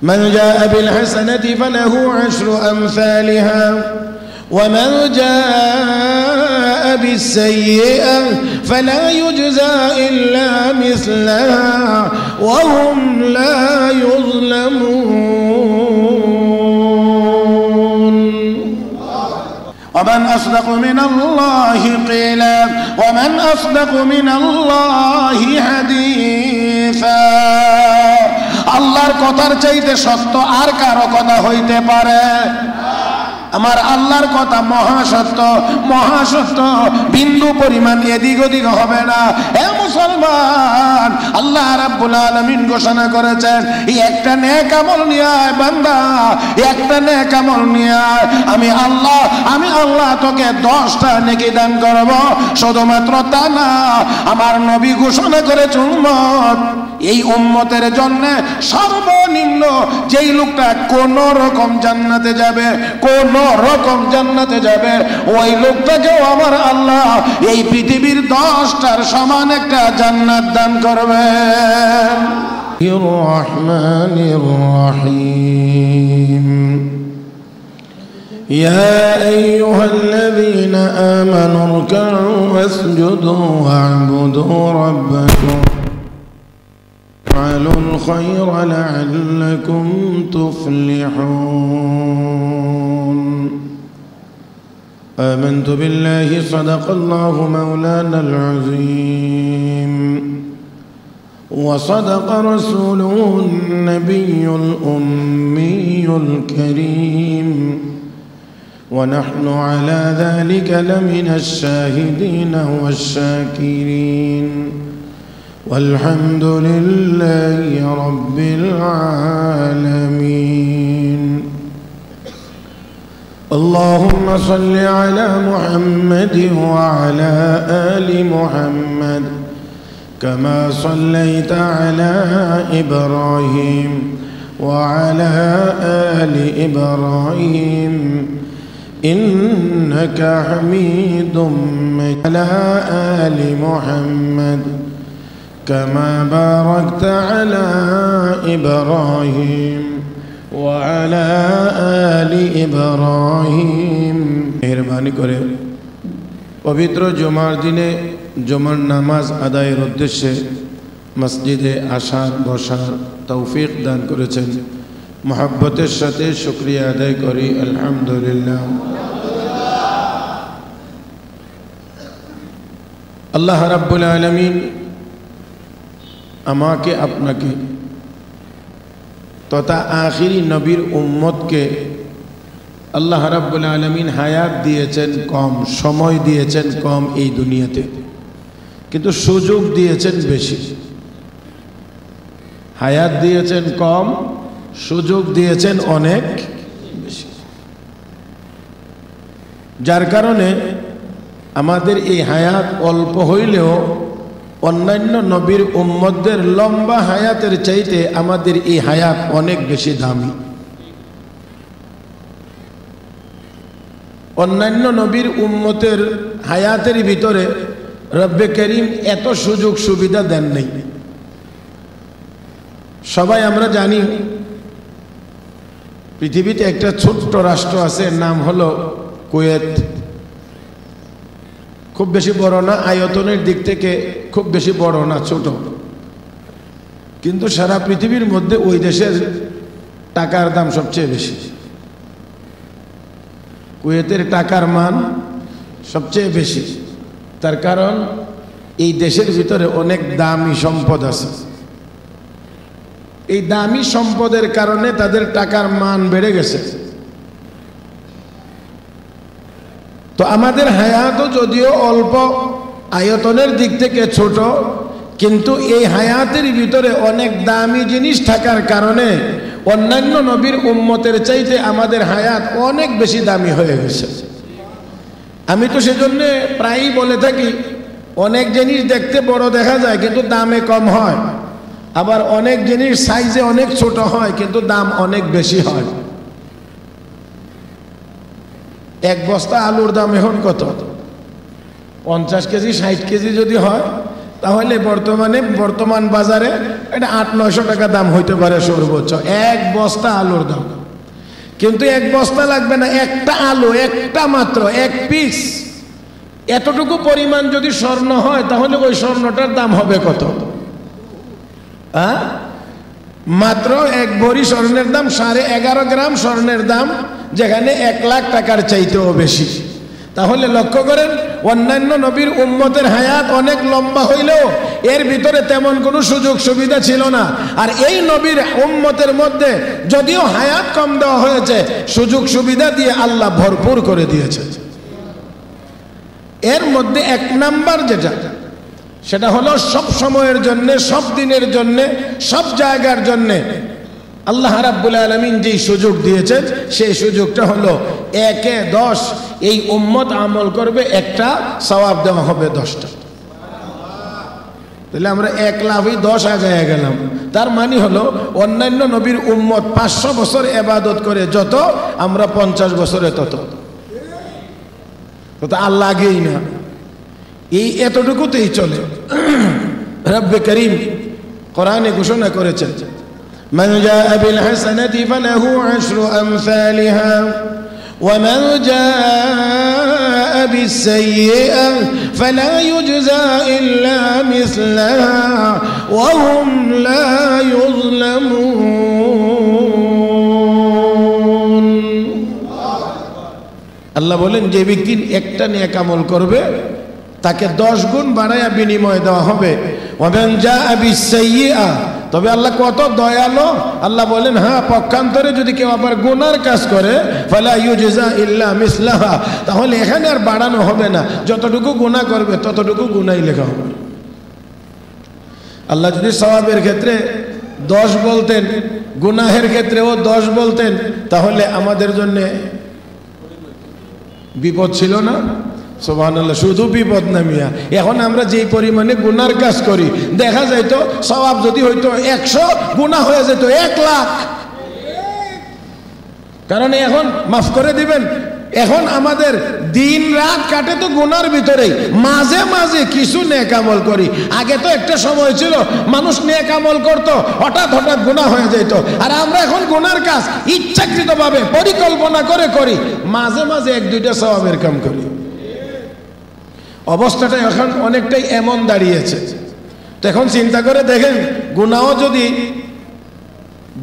من جاء بالحسنة فله عشر أمثالها ومن جاء بالسيئة فلا يجزى إلا مثلها وهم لا يظلمون ومن أصدق من الله قيلا ومن أصدق من الله حديثا আল্লাহর কথার চাইতে সত্য আর কারো কথা হইতে পারে? আমার আল্লাহর কথা মহাসত্য, মহাসত্য, বিন্দু পরিমাণ এদিক ওদিক হবে না। হে মুসলমান, আল্লাহ রাব্বুল আলামিন ঘোষণা করেছেন, এই একটা নেক আমল নিয়ে আয় বান্দা, একটা নেক আমল নিয়ে আয়, আমি আল্লাহ তোকে 10টা নেকি দান করব। শুধুমাত্র তা না, আমার নবী ঘোষণা করেছে উম্মত, এই উম্মতের জন্য সর্বনিম্ন যেই লোকটা কোন রকম জান্নাতে যাবে, কোন রকম জান্নাতে যাবে, ওই লোকটাকেও আমার আল্লাহ এই পৃথিবীর 10টার সমান একটা জান্নাত দান করবেন। রহমানির রহিম يا أيها الذين آمنوا اركعوا واسجدوا واعبدوا ربكم وافعلوا الخير لعلكم تفلحون آمنت بالله صدق الله مولانا العظيم وصدق رسوله النبي الأمي الكريم ونحن على ذلك لمن الشاهدين والشاكرين والحمد لله رب العالمين اللهم صل على محمد وعلى آل محمد كما صليت على إبراهيم وعلى آل إبراهيم إنك حميد مجيد على آل محمد كما باركت على إبراهيم وعلى آل إبراهيم মেহেরবানি করে পবিত্র জুমার দিনে জুমার নামাজ আদায়ের উদ্দেশ্যে মসজিদে আসার বসার তৌফিক দান করেছেন। মহব্বতের সাথে শুকরিয়া আদায় করি আলহামদুলিল্লাহ। আল্লাহ রাব্বুল আলামিন আমাকে আপনাকে তথা আখিরি নবীর উম্মতকে আল্লাহ রাব্বুল আলামিন হায়াত দিয়েছেন কম, সময় দিয়েছেন কম এই দুনিয়াতে, কিন্তু সুযোগ দিয়েছেন বেশি। হায়াত দিয়েছেন কম, সুযোগ দিয়েছেন অনেক বেশি, যার কারণে আমাদের এই হায়াত অল্প হইলেও অন্যান্য নবীর উম্মতদের লম্বা হায়াতের চাইতে আমাদের এই হায়াত অনেক বেশি দামি। অন্যান্য নবীর উম্মতের হায়াতের ভিতরে রব্বে করিম এত সুযোগ সুবিধা দেন নাই। সবাই আমরা জানি পৃথিবীতে একটা ছোট্ট রাষ্ট্র আছে, নাম হলো কুয়েত। খুব বেশি বড় না, আয়তনের দিক থেকে খুব বেশি বড় না, ছোট, কিন্তু সারা পৃথিবীর মধ্যে ওই দেশের টাকার দাম সবচেয়ে বেশি। কুয়েতের টাকার মান সবচেয়ে বেশি, তার কারণ এই দেশের ভিতরে অনেক দামি সম্পদ আছে। এই দামি সম্পদের কারণে তাদের টাকার মান বেড়ে গেছে। তো আমাদের হায়াতও যদিও অল্প, আয়তনের দিক থেকে ছোট, কিন্তু এই হায়াতের ভিতরে অনেক দামি জিনিস থাকার কারণে অন্যান্য নবীর উম্মতের চাইতে আমাদের হায়াত অনেক বেশি দামি হয়ে গেছে। আমি তো সেজন্য প্রায়ই বলে থাকি, অনেক জিনিস দেখতে বড় দেখা যায় কিন্তু দামে কম হয়, আবার অনেক জিনিস সাইজে অনেক ছোট হয় কিন্তু দাম অনেক বেশি হয়। এক বস্তা আলুর দাম এখন কত? 50 কেজি 60 কেজি যদি হয় তাহলে বর্তমান বাজারে এটা 800-900 টাকা দাম হইতে পারে সর্বোচ্চ এক বস্তা আলুর দাম। কিন্তু এক বস্তা লাগবে না, একটা আলু, একটা মাত্র এক পিস, এতটুকু পরিমাণ যদি স্বর্ণ হয় তাহলে ওই স্বর্ণটার দাম হবে কত? মাত্র এক ভরি স্বর্ণের দাম 11.5 গ্রাম স্বর্ণের দাম, যেখানে 1 লাখ টাকার চাইতেও বেশি। তাহলে লক্ষ্য করেন, অন্যান্য নবীর উম্মতের হায়াত অনেক লম্বা হইলেও এর ভিতরে তেমন কোনো সুযোগ সুবিধা ছিল না। আর এই নবীর উম্মতের মধ্যে যদিও হায়াত কম দেওয়া হয়েছে, সুযোগ সুবিধা দিয়ে আল্লাহ ভরপুর করে দিয়েছে। এর মধ্যে 1 নাম্বার যেটা, সেটা হলো সব সময়ের জন্য, সব দিনের জন্য, সব জায়গার জন্য আল্লাহ রাব্বুল আলামিন যেই সুযোগ দিয়েছেন সেই সুযোগটা হলো 1-10 এই উম্মত আমল করবে, একটা সওয়াব দেওয়া হবে 10টা। তাহলে আমরা 1 লাভই 10 আগায় গেলাম। তার মানে হলো অন্যান্য নবীর উম্মত 500 বছর ইবাদত করে যত, আমরা 50 বছরে তত। তো আল্লাহ আগেই না, এই এতটুকুতেই চলে। রব্বে করিম কোরআনে ঘোষণা করেছেন, من جاء بالحسنة فله 10 أمثالها ومن جاء بالسيئة فلا يجزى إلا مثلها وهم لا يظلمون। আল্লাহ বলেন, যে ব্যক্তি একটা নেক আমল করবে তাকে 10 গুণ বাড়ায়া বিনিময় দেওয়া হবে। ওয়ামান জাআ বিসাইয়্যিআ, তবে আল্লাহ কত দয়ালু, আল্লাহ বলেন হ্যাঁ, পক্ষান্তরে যদি কেউ আবার গুনার কাজ করে, ফালা ইউজজা ইল্লা মিসলাহা, তাহলে এখানে আর বাড়ানো হবে না, যতটুকু গুনাহ করবে ততটুকু গুনাহই লেখা হবে। আল্লাহ যদি সওয়াবের ক্ষেত্রে 10 বলতেন, গুনাহের ক্ষেত্রেও 10 বলতেন, তাহলে আমাদের জন্য বিপদ ছিল না? সুবহানাল্লাহ, শুধু বিপদ না মিয়া। এখন আমরা যেই পরিমাণে গুনার কাজ করি, দেখা যাইতো সওয়াব যদি হইতো 100, গুনাহ হয়ে যেত 1 লাখ। কারণ এখন মাফ করে দিবেন, এখন আমাদের দিন রাত কাটে তো গুনার ভিতরেই, মাঝে মাঝে কিছু নেক আমল করি। আগে তো একটা সময় ছিল মানুষ নেক আমল করতো, হঠাৎ গুনাহ হয়ে যেত। আর আমরা এখন গুনার কাজ ইচ্ছাকৃতভাবে পরিকল্পনা করে করি, মাঝে মাঝে 1-2টা সওয়াবের কাম করি। অবস্থাটা এখন অনেকটাই এমন দাঁড়িয়েছে। তো এখন চিন্তা করে দেখেন, গুনাহ যদি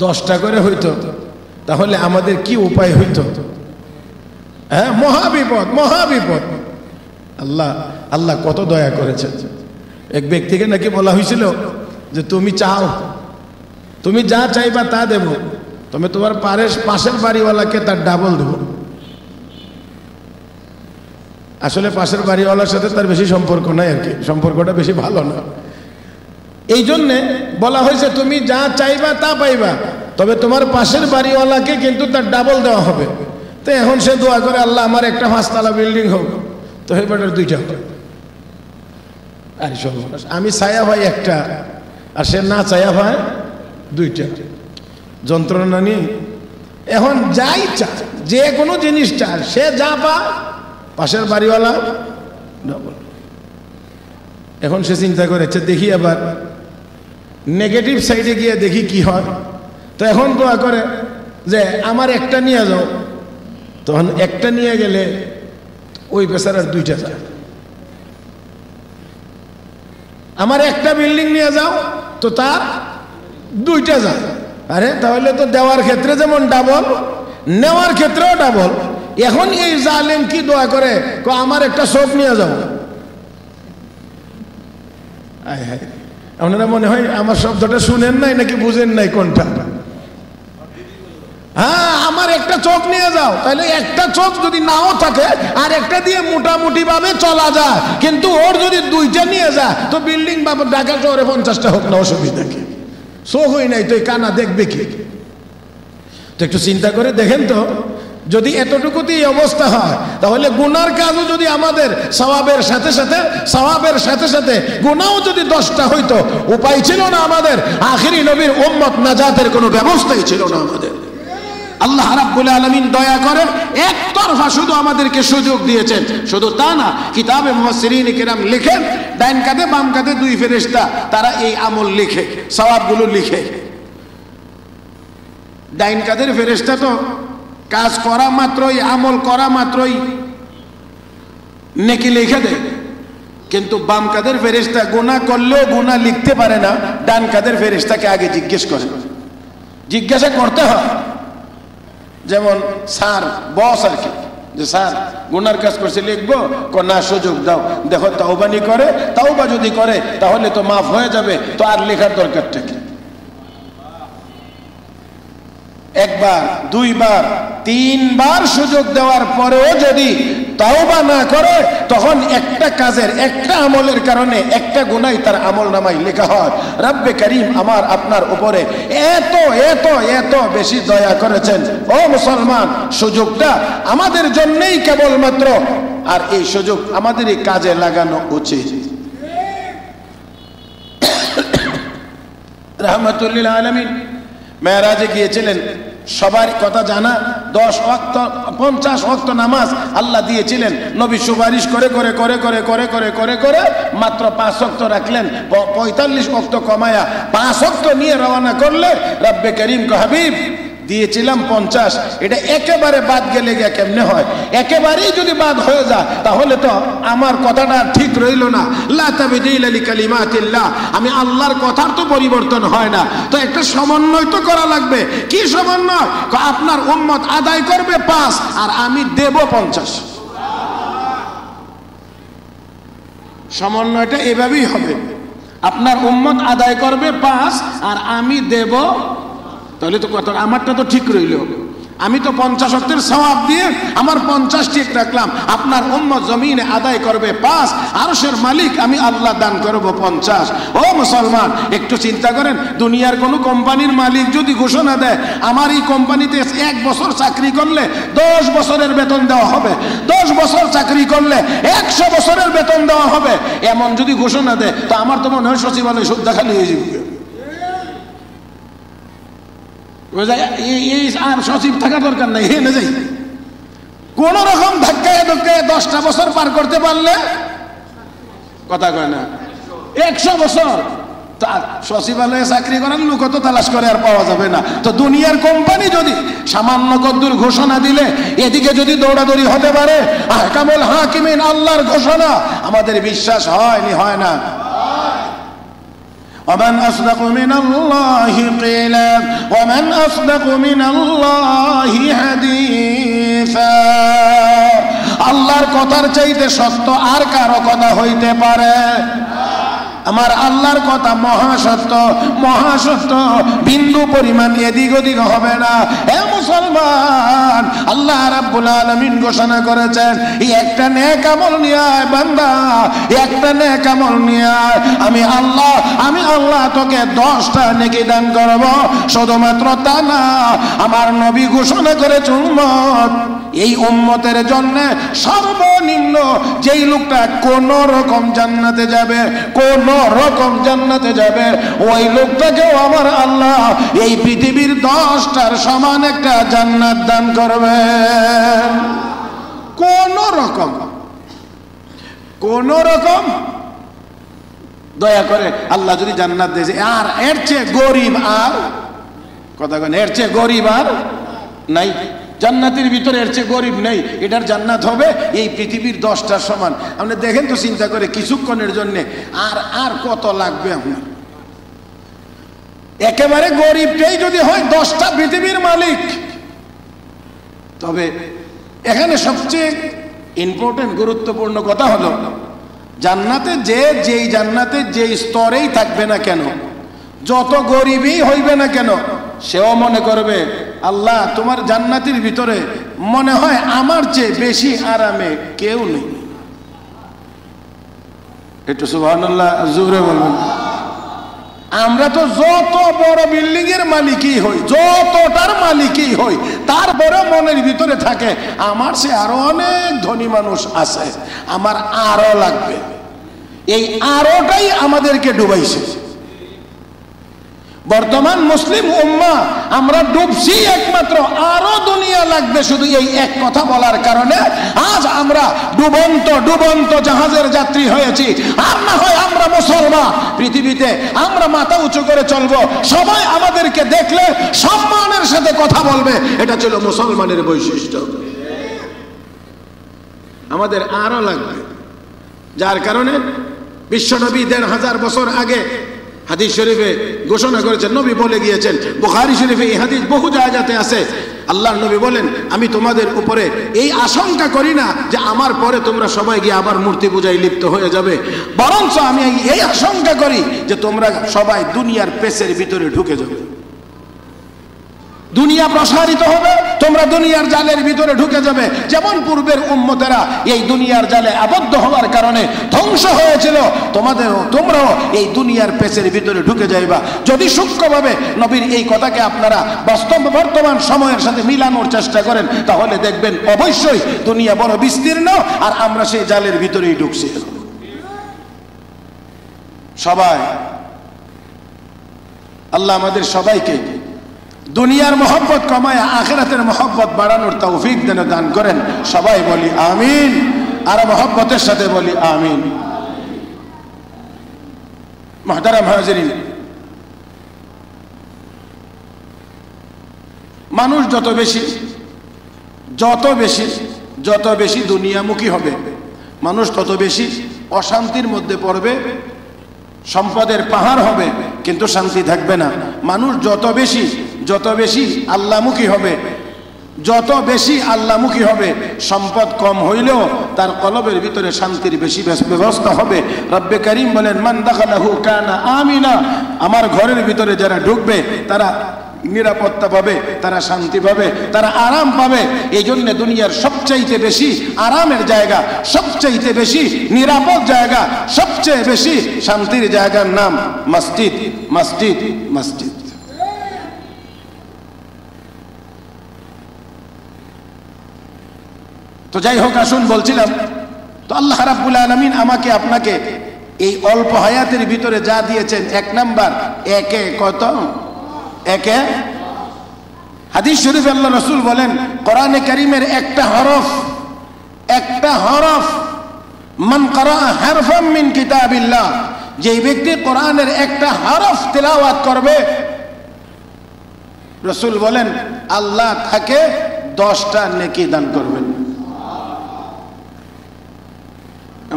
10টা করে হইতো তাহলে আমাদের কি উপায় হইতো? হ্যাঁ, মহাবিপদ, মহাবিপদ। আল্লাহ কত দয়া করেছেন। এক ব্যক্তিকে নাকি বলা হয়েছিল যে তুমি চাও, তুমি যা চাইবা তা দেব, তুমি তোমার পাশের বাড়িওয়ালাকে তার ডাবল দেব। আসলে পাশের বাড়িওয়ালার সাথে তার বেশি সম্পর্ক নাই আর কি, সম্পর্কটা বেশি ভালো না। এই জন্যে বলা হয়েছে তুমি যা চাইবা তা পাইবা, তবে তোমার পাশের বাড়িওয়ালাকে কিন্তু তার ডাবল দেওয়া হবে। তো এখন সে দোয়া করে, আল্লাহ আমার একটা 5তলা বিল্ডিং হোক, তো এবারের 2টা হবে। আর আমি চায়া ভাই একটা, আর সে না চায়া ভাই 2টা। যন্ত্রণা নিয়ে এখন যাই চা, যে কোনো জিনিস চায়, সে যা পায় পাশের বাড়িওয়ালা ডাবল। এখন সে চিন্তা করেছে, দেখি আবার নেগেটিভ সাইডে গিয়ে দেখি কি হয়। তো এখন দোয়া করে যে আমার একটা নিয়ে যাও, তখন একটা নিয়ে গেলে ওই বেচারার 2টা যায়। আমার একটা বিল্ডিং নিয়ে যাও, তো তার 2টা যায়। আরে তাহলে তো দেওয়ার ক্ষেত্রে যেমন ডাবল, নেওয়ার ক্ষেত্রেও ডাবল। এখন এই জালেম কি দোয়া করে, আমার একটা চোখ নিয়ে যাও। আপনারা মনে হয় আমার শব্দটা শুনেন নাই নাকি বুঝেন নাই কোনটা? হ্যাঁ, আমার একটা চোখ নিয়ে যাও। তাহলে একটা চোখ যদি নাও থাকে আর একটা দিয়ে মোটামুটি ভাবে চলা যায়, কিন্তু ওর যদি 2টা নিয়ে যায় তো বিল্ডিং বা ঢাকা শহরে 50টা হোক না, অসুবিধা কি? চোখ হই নাই তো কানা দেখবে কি? তো একটু চিন্তা করে দেখেন তো, যদি এতটুকুতেই অবস্থা হয়, তাহলে গুনার কাজও যদি আমাদের সওয়াবের সাথে সাথে গুনাহও যদি 10টা হইতো, উপায় ছিল না আমাদের। আখিরি নবীর উম্মত নাজাতের কোনো ব্যবস্থাই ছিল না আমাদের। আল্লাহ রাব্বুল আলামিন দয়া করে একতরফা শুধু আমাদেরকে সুযোগ দিয়েছেন। শুধু তা না, কিতাবে মুফাসসিরিন কিরাম লিখেন ডান কাঁধে বাম কাঁধে দুই ফেরেশতা, তারা এই আমল লিখে, সওয়াবগুলো লিখে। ডান কাঁধের ফেরেশতা তো কাজ করা মাত্রই, আমল করা মাত্রই নেকি লিখে দেয়, কিন্তু বাম কাঁধের ফেরেশতা গুনাহ করলেও গুনাহ লিখতে পারে না। ডান কাঁধের ফেরেশতাকে আগে জিজ্ঞেস করে, জিজ্ঞাসা করতে হয়। যেমন স্যার, বস আর কি, যে স্যার গুনার কাজ করছে লিখবো, না সুযোগ দাও, দেখো তাওবানি করে, তাওবা যদি করে তাহলে তো মাফ হয়ে যাবে, তো আর লেখার দরকারটা কি? একবার, দুইবার, তিনবার সুযোগ দেওয়ার পরেও যদি তাওবা না করে, তখন একটা কাজের, একটা আমলের কারণে একটা গুনাহ তার আমলনামায় লেখা হয়। রব্বে করিম আমার আপনার উপরে এত এত এত বেশি দয়া করেছেন। ও মুসলমান, সুযোগটা আমাদের জন্যই কেবলমাত্র, আর এই সুযোগ আমাদেরই কাজে লাগানো উচিত। রাহমাতুল লিল আলামিন মেরাজে গিয়েছিলেন, সবার কথা জানা, 10 ওয়াক্ত 50 ওয়াক্ত নামাজ আল্লাহ দিয়েছিলেন। নবী সুপারিশ করে করে করে করে করে করে করে করে মাত্র 5 ওয়াক্ত রাখলেন। 45 ওয়াক্ত কমায়া 5 ওয়াক্ত নিয়ে রওনা করলে রব্বে করিম কো হাবিব দিয়েছিলাম 50, এটা একেবারে বাদ গেলে গিয়ে কেমনে হয়? একেবারেই যদি বাদ হয়ে যায় তাহলে তো আমার কথাটা ঠিক রইল না। লা তাবদীলা লিকালিমাতিল্লাহ, আমি আল্লাহর কথার তো পরিবর্তন হয় না, তো একটা সমন্বয় তো করা লাগবে। কি সমন্বয়? আপনার উম্মত আদায় করবে 5 আর আমি দেব 50। সমন্বয়টা এভাবেই হবে, আপনার উম্মত আদায় করবে 5 আর আমি দেব, তাহলে তো কথা আমারটা তো ঠিক রইল। আমি তো 50 ওয়াক্তের সওয়াব দিয়ে আমার 50 ঠিক রাখলাম, আপনার উম্মত জমিনে আদায় করবে 5, আরশের মালিক আমি আল্লাহ দান করব 50। ও মুসলমান, একটু চিন্তা করেন, দুনিয়ার কোন কোম্পানির মালিক যদি ঘোষণা দেয় আমার এই কোম্পানিতে 1 বছর চাকরি করলে 10 বছরের বেতন দেওয়া হবে, 10 বছর চাকরি করলে 100 বছরের বেতন দেওয়া হবে, এমন যদি ঘোষণা দেয় তো আমার তো মনে হয় সচিবালয় সুদ্ধা খালি হয়ে যাবে। আর সচিব থাকার দরকার নাই, হে না যাই কোন রকম ধাক্কায় ধাক্কায় 10টা বছর পার করতে পারলে কথা কয় না 100 বছর, তার সচিবালয়ে চাকরি করার লোক তো তালাশ করে আর পাওয়া যাবে না। তো দুনিয়ার কোম্পানি যদি সামান্য কদ্দুর ঘোষণা দিলে এদিকে যদি দৌড়াদৌড়ি হতে পারে, আহকামুল হাকিমিন আল্লাহর ঘোষণা, আমাদের বিশ্বাস হয়নি, হয় না? ومن أصدق من الله قيلا ومن أصدق من الله حديثا, আল্লাহর কথার চাইতে সত্য আর কারো কথা হইতে পারে? আমার আল্লাহর কথা মহাসত্য, মহাসত্য, বিন্দু পরিমাণ এদিক ওদিক হবে না। হে মুসলমান, আল্লাহ রাব্বুল আলামিন ঘোষণা করেছেন, এই একটা নেক আমল নিয়ে আয় বান্দা, একটা নেক আমল নিয়ে আয়, আমি আল্লাহ তোকে 10টা নেকি দান করব। শুধুমাত্র তা না, আমার নবী ঘোষণা করেছে উম্মত, এই উম্মতের জন্য সর্বনিম্ন যেই লোকটা কোন রকম জান্নাতে যাবে, কোন রকম জান্নাতে যাবে, ওই লোকটাকেও আমার আল্লাহ এই পৃথিবীর 10টার সমান একটা জান্নাত দান করবে। কোন রকম, কোন রকম দয়া করে আল্লাহ যদি জান্নাত দিয়েছে, আর এর চেয়ে গরিব আর কথা কেন, এর চেয়ে গরিব আর নাই। জান্নাতের ভিতরে এর চেয়ে গরিব নেই, এটার জান্নাত হবে এই পৃথিবীর 10টার সমান। আপনি দেখেন তো, চিন্তা করে কিছুক্ষণের জন্য আর কত লাগবে আপনার? একেবারে গরিবটাই যদি হয় 10টা পৃথিবীর মালিক। তবে এখানে সবচেয়ে ইম্পর্টেন্ট গুরুত্বপূর্ণ কথা হলো, জান্নাতে যেই জান্নাতে যেই স্তরেই থাকবে না কেন, যত গরিবই হইবে না কেন, সেও মনে করবে আল্লাহ তোমার জান্নাতের ভিতরে মনে হয় আমার চেয়ে বেশি আরামে কেউ নেই। একটু সুবহানাল্লাহ জোরে বলবেন। আমরা তো যত বড় বিল্ডিং এর মালিকই হই, যতটার মালিকই হই, তারপরে মনের ভিতরে থাকে আমার সে আরো অনেক ধনী মানুষ আছে, আমার আরো লাগবে। এই আরোটাই আমাদেরকে ডুবাইছে। বর্তমান মুসলিম উম্মাহ আমরা ডুবছি একমাত্র, আরো দুনিয়া লাগবে শুধু এই এক কথা বলার কারণে আজ আমরা ডুবন্ত জাহাজের যাত্রী হয়েছি। আর না হয় আমরা মুসলমান, পৃথিবীতে আমরা মাথা উঁচু করে চলবো, সবাই আমাদেরকে দেখলে সম্মানের সাথে কথা বলবে, এটা ছিল মুসলমানের বৈশিষ্ট্য। আমাদের আরো লাগবে, যার কারণে বিশ্বনবী ১৫০০ বছর আগে হাদিস শরীফে ঘোষণা করেছেন, নবী বলে গিয়েছেন, বুখারী শরীফে এই হাদিস বহু জায়গাতে আছে। আল্লাহর নবী বলেন, আমি তোমাদের উপরে এই আশঙ্কা করি না যে আমার পরে তোমরা সবাই গিয়ে আবার মূর্তি পূজায় লিপ্ত হয়ে যাবে, বরঞ্চ আমি এই আশঙ্কা করি যে তোমরা সবাই দুনিয়ার পেছের ভিতরে ঢুকে যাবে। দুনিয়া প্রসারিত হবে, তোমরা দুনিয়ার জালের ভিতরে ঢুকে যাবে। যেমন পূর্বের উম্মতেরা এই দুনিয়ার জালে আবদ্ধ হওয়ার কারণে ধ্বংস হয়েছিল, তোমরাও এই দুনিয়ার পেছের ভিতরে ঢুকে যাইবা। যদি সূক্ষ্মভাবে নবীর এই কথাকে আপনারা বাস্তব বর্তমান সময়ের সাথে মিলানোর চেষ্টা করেন, তাহলে দেখবেন অবশ্যই দুনিয়া বড় বিস্তীর্ণ, আর আমরা সেই জালের ভিতরেই ঢুকছি। সবাই আল্লাহ আমাদের সবাইকে দুনিয়ার মহব্বত কমায় আখিরাতের মহব্বত বাড়ানোর তৌফিক যেন দান করেন। সবাই বলি আমিন, আর মহব্বতের সাথে বলি আমিন। মুহতারাম হাজিরিন, মানুষ যত বেশি দুনিয়ামুখী হবে, মানুষ তত বেশি অশান্তির মধ্যে পড়বে, সম্পদের পাহাড় হবে কিন্তু শান্তি থাকবে না। মানুষ যত বেশি আল্লাহমুখী হবে, সম্পদ কম হইলেও তার কলবের ভিতরে শান্তির বেশি ব্যবস্থা হবে। রব্বে করিম বলেন, মান দাখালাহু কানা আমিনা, আমার ঘরের ভিতরে যারা ঢুকবে তারা নিরাপত্তা পাবে, তারা শান্তি পাবে, তারা আরাম পাবে। এই জন্য দুনিয়ার সবচাইতে বেশি আরামের জায়গা, সবচাইতে বেশি নিরাপদ জায়গা, সবচেয়ে বেশি শান্তির জায়গার নাম মসজিদ, মসজিদ, মসজিদ। তো যাই হোক, আসুন বলছিলাম, তো আল্লাহ রাব্বুল আলামিন আমাকে আপনাকে এই অল্প হায়াতের ভিতরে যা দিয়েছেন, এক নাম্বার, একে কত? একে হাদিস শরীফে আল্লাহ রাসূল বলেন, কোরআনে কারীমের একটা হরফ মান ক্বারা হারফাম মিন কিতাবিল্লাহ, যেই ব্যক্তি কোরআনের একটা হরফ তেলাওয়াত করবে, রাসূল বলেন আল্লাহ তাকে 10টা নেকি দান করবেন।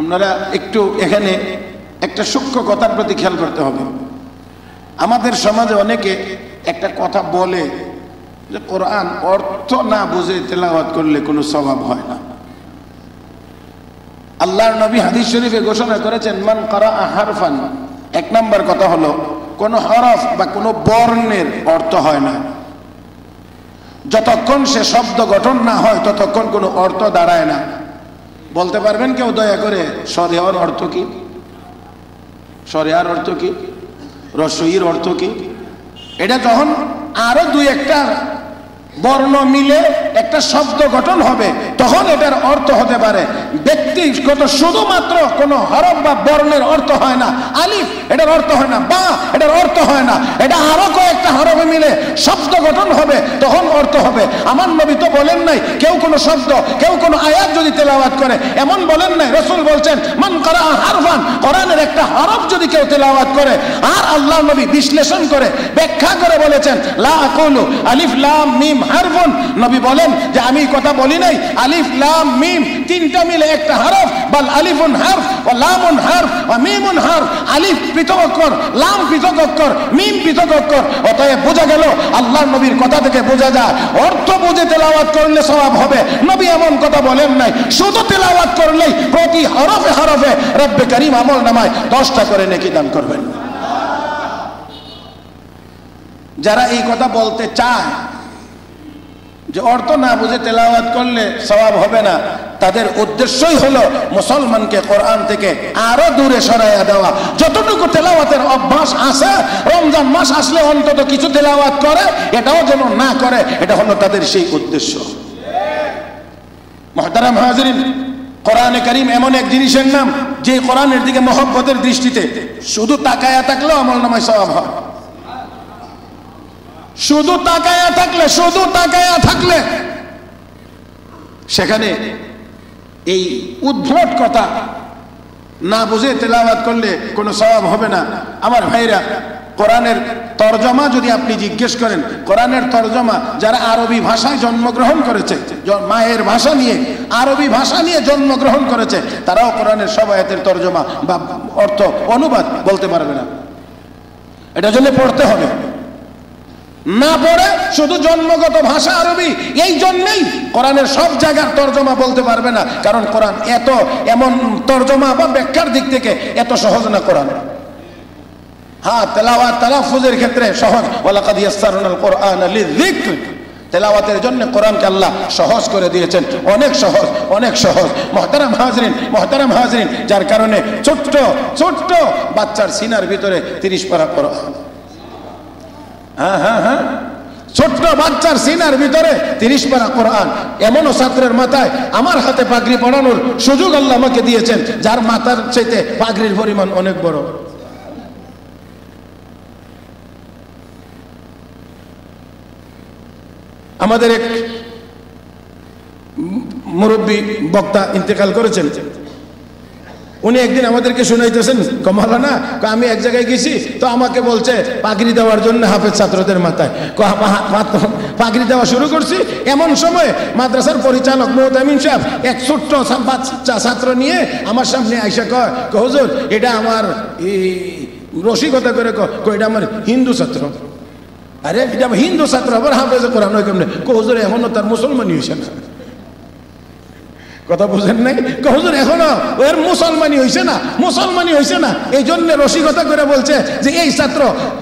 আপনারা একটু এখানে একটা সূক্ষ্ম কথার প্রতি খেয়াল করতে হবে। আমাদের সমাজে অনেকে একটা কথা বলে যে কোরআন অর্থ না বুঝে তেলাওয়াত করলে কোনো সওয়াব হয় না। আল্লাহর নবী হাদিস শরীফে ঘোষণা করেছেন, মান ক্বারা হারফান, এক নাম্বার কথা হলো কোন হরফ বা কোন বর্ণের অর্থ হয় না। যতক্ষণ সে শব্দ গঠন না হয় ততক্ষণ কোনো অর্থ দাঁড়ায় না। বলতে পারবেন কেউ দয়া করে সরেয়ার অর্থ কি? সরেয়ার অর্থ কি? রসইর অর্থ কি? এটা যখন আরো দুই একটা বর্ণ মিলে একটা শব্দ গঠন হবে তখন এটার অর্থ হতে পারে। ব্যক্তিগত শুধুমাত্র কোনো হরফ বা বর্ণের অর্থ হয় না। আলিফ এটার অর্থ হয় না, বা এটার অর্থ হয় না, এটা আরো কয়েকটা হরফে মিলে শব্দ গঠন হবে তখন অর্থ হবে। আমার নবী তো বলেন নাই কেউ কোনো শব্দ, কেউ কোনো আয়াত যদি তেলাওয়াত করে, এমন বলেন নাই। রাসূল বলছেন মান ক্বারা হারফান, কোরআনের একটা হরফ যদি কেউ তেলাওয়াত করে, আর আল্লাহ নবী বিশ্লেষণ করে ব্যাখ্যা করে বলেছেন লা আকুলু আলিফ লাম মিম হারফুন। নবী বলেন যে আমি কথা বলি নাই আলিফ লাম মিম তিনটা মিলে একটা হরফ, বাল আলিফুন হারফ ওয়া লামুন হারফ ওয়া মিমুন হারফ। আলিফ পৃথক অক্ষর, লাম পৃথক অক্ষর, মিম পৃথক অক্ষর। অতএব বোঝা গেল আল্লাহর নবীর কথা থেকে বোঝা যায় অর্থ বুঝে তেলাওয়াত করলে সওয়াব হবে। নবী এমন কথা বলেন নাই শুধু তেলাওয়াত করলেই প্রতি হরফে হরফে রব্বে করিম আমল নামায় 10টা করে নেকি দান করবেন। যারা এই কথা বলতে চায় যে অর্থ না বুঝে তেলাওয়াত করলে সওয়াব হবে না, তাদের উদ্দেশ্যই হলো মুসলমানকে কোরআন থেকে আরো দূরে সরাইয়া দেওয়া। যতটুকু তেলাওয়াতের অভ্যাস আছে, রমজান মাস আসলে অন্তত কিছু তেলাওয়াত করে, এটাও যেন না করে, এটা হলো তাদের সেই উদ্দেশ্য। মুহতারাম হাজিরিন, কোরআনে কারীম এমন এক জিনিসের নাম যে কোরআনের দিকে মহব্বতের দৃষ্টিতে শুধু তাকায়া থাকলেও আমলনামায় সওয়াব হয়। শুধু তাকায়া থাকলে সেখানে এই উদ্ভট কথা না বুঝে তেলাওয়াত করলে কোনো সওয়াব হবে না। আমার ভাইরা, কোরআনের তরজমা যদি আপনি জিজ্ঞেস করেন, কোরআনের তরজমা যারা আরবি ভাষায় জন্মগ্রহণ করেছে, মায়ের ভাষা নিয়ে আরবি ভাষা নিয়ে জন্মগ্রহণ করেছে, তারাও কোরআনের সব আয়াতের তরজমা বা অর্থ অনুবাদ বলতে পারবে না। এটার জন্য পড়তে হবে, না পড়ে শুধু জন্মগত ভাষা আরবি, এই জন্যই কোরআনের সব জায়গার তরজমা বলতে পারবে না, কারণ কোরআন এমন তরজমা বা ব্যাখ্যার দিক থেকে এত সহজ না কোরআন। হ্যাঁ, তেলাওয়াত তালাফুজের ক্ষেত্রে সহজ, ওয়ালাকাদ ইয়াসসারনাল কুরআনা লিযিকর, তেলাওয়াতের জন্য কোরআনকে আল্লাহ সহজ করে দিয়েছেন, অনেক সহজ, অনেক সহজ। মুহতারাম হাজরিন, যার কারণে ছোট্ট বাচ্চার সিনার ভিতরে 30 পারা কোরআন, হ্যাঁ, ছোট্ট বাচ্চার সিনার ভিতরে 30 পারা কোরআন। এমনও ছাত্রের মাথায় আমার হাতে পাগড়ি পরানোর সুযোগ আল্লাহ আমাকে দিয়েছেন, যার মাথার চাইতে পাগড়ির পরিমাণ অনেক বড়। আমাদের এক মুরব্বী বক্তা ইন্তেকাল করেছেন, উনি একদিন আমাদেরকে শুনাইতেছেন, কমালানা আমি এক জায়গায় গেছি, তো আমাকে বলছে পাগড়ি দেওয়ার জন্য হাফেজ ছাত্রদের মাথায় পাগড়ি দেওয়া শুরু করছি। এমন সময় মাদ্রাসার পরিচালক মোহতামিম সাহেব এক ছোট্ট বাচ্চা ছাত্র নিয়ে আমার সামনে আইসা কয়, হুজুর এটা আমার রসিকতা করে এটা আমার হিন্দু ছাত্র। আরে এটা হিন্দু ছাত্র, আবার হাফেজ কোরআন হয় কেমনে? হুজুর এখনো তার মুসলমানই হয়েছে না। কথা বুঝেন নাই? হুজুর এখনো ওর মুসলমানই হয়েছে না, এই জন্য রসিকতা করে বলছে যে এই ছাত্র।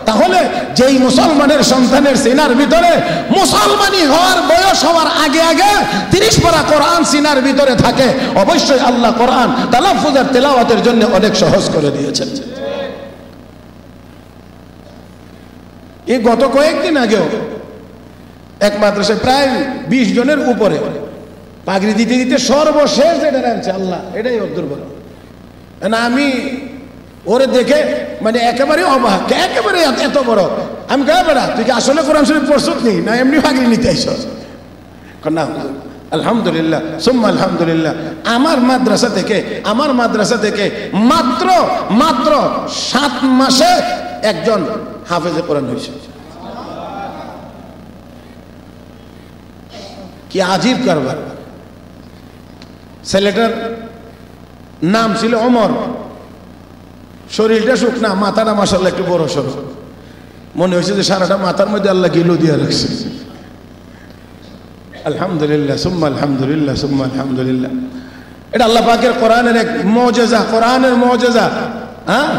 তাহলে যেই মুসলমানের সন্তানের সিনার ভিতরে মুসলমানি হওয়ার বয়স হওয়ার আগে 30 পারা কোরআন সিনার ভিতরে থাকে, অবশ্যই আল্লাহ কোরআন তালাফুজের তেলাওয়াতের জন্য অনেক সহজ করে দিয়েছেন। এই গত কয়েকদিন আগেও এক মাদ্রাসায় প্রায় 20 জনের উপরে পাগড়ি দিতে সর্বশেষ যেটা রাখছে আল্লাহ, এটাই ওর দুর্বল। আমি ওরে দেখে মানে একেবারে অবাক, একেবারে এত বড়। আমি কে বেড়া, তুই কি আসলে কোরআন শরীফ পড়ছত নি, না এমনি পাগড়ি নিতে আইস? না, আলহামদুলিল্লাহ সুম্মা আলহামদুলিল্লাহ, আমার মাদ্রাসা থেকে মাত্র 7 মাসে একজন হাফেজে কোরআন হয়েছে। কি আজীব কারবার। ছেলেটার নাম ছিল ওমর, শরীরটা শুকনা, মাথাটা মাশাআল্লাহ একটু বড় সড়ো, মনে হয়েছে যে সারাটা মাথার মধ্যে আল্লাহ গিলো দিয়ে রাখছে। আলহামদুলিল্লাহ সুম্মা আলহামদুলিল্লাহ। এটা আল্লাহ পাকের কোরআনের এক মুজিজা, হ্যাঁ,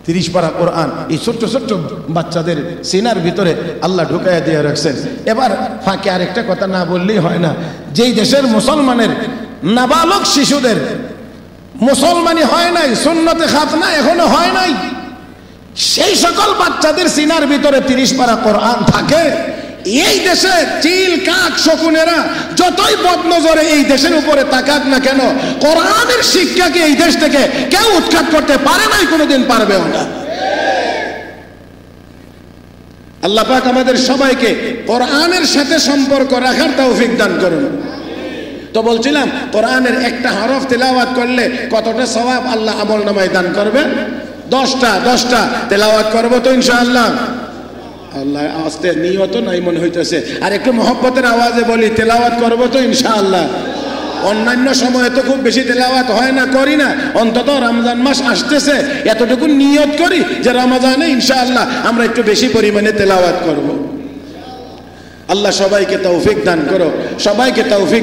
30 পারা কোরআন এই ছোট্ট বাচ্চাদের সিনার ভিতরে আল্লাহ ঢুকাইয়া দিয়ে রাখছেন। এবার ফাঁকে আরেকটা কথা না বললেই হয় না, যেই দেশের মুসলমানের নাবালক শিশুদের মুসলমানি হয় নাই, সুন্নতে খাতনা এখনো হয় নাই, সেই সকল বাচ্চাদের সিনার ভিতরে 30 পারা কোরআন থাকে। এই দেশে চিল কাক শকুনেরা যতই বদনজরে এই দেশের উপরে তাকাক না কেন, কোরআনের শিক্ষাকে এই দেশ থেকে কেউ উৎখাত করতে পারে নাই, কোনোদিন পারবেও না। আল্লাহ পাক আমাদের সবাইকে কোরআনের সাথে সম্পর্ক রাখার তৌফিক দান করুন। তো বলছিলাম, কোরআনের একটা হরফ তেলাওয়াত করলে কতটা সওয়াব আল্লাহ আমলনামায় দান করবেন? 10টা তেলাওয়াত করবো তো ইনশাআল্লাহ। আল্লাহ আস্তে নিয়ত নাই মনে হইতেছে, আর একটু মহব্বতের আওয়াজে বলি, তেলাওয়াত করবো তো ইনশাআল্লাহ। অন্যান্য সময়ে তো খুব বেশি তেলাওয়াত হয় না, করি না, অন্তত রমজান মাস আসতেছে এতটুকু নিয়ত করি যে রমজানে ইনশাআল্লাহ আমরা একটু বেশি পরিমাণে তেলাওয়াত করব। আল্লাহ সবাইকে তৌফিক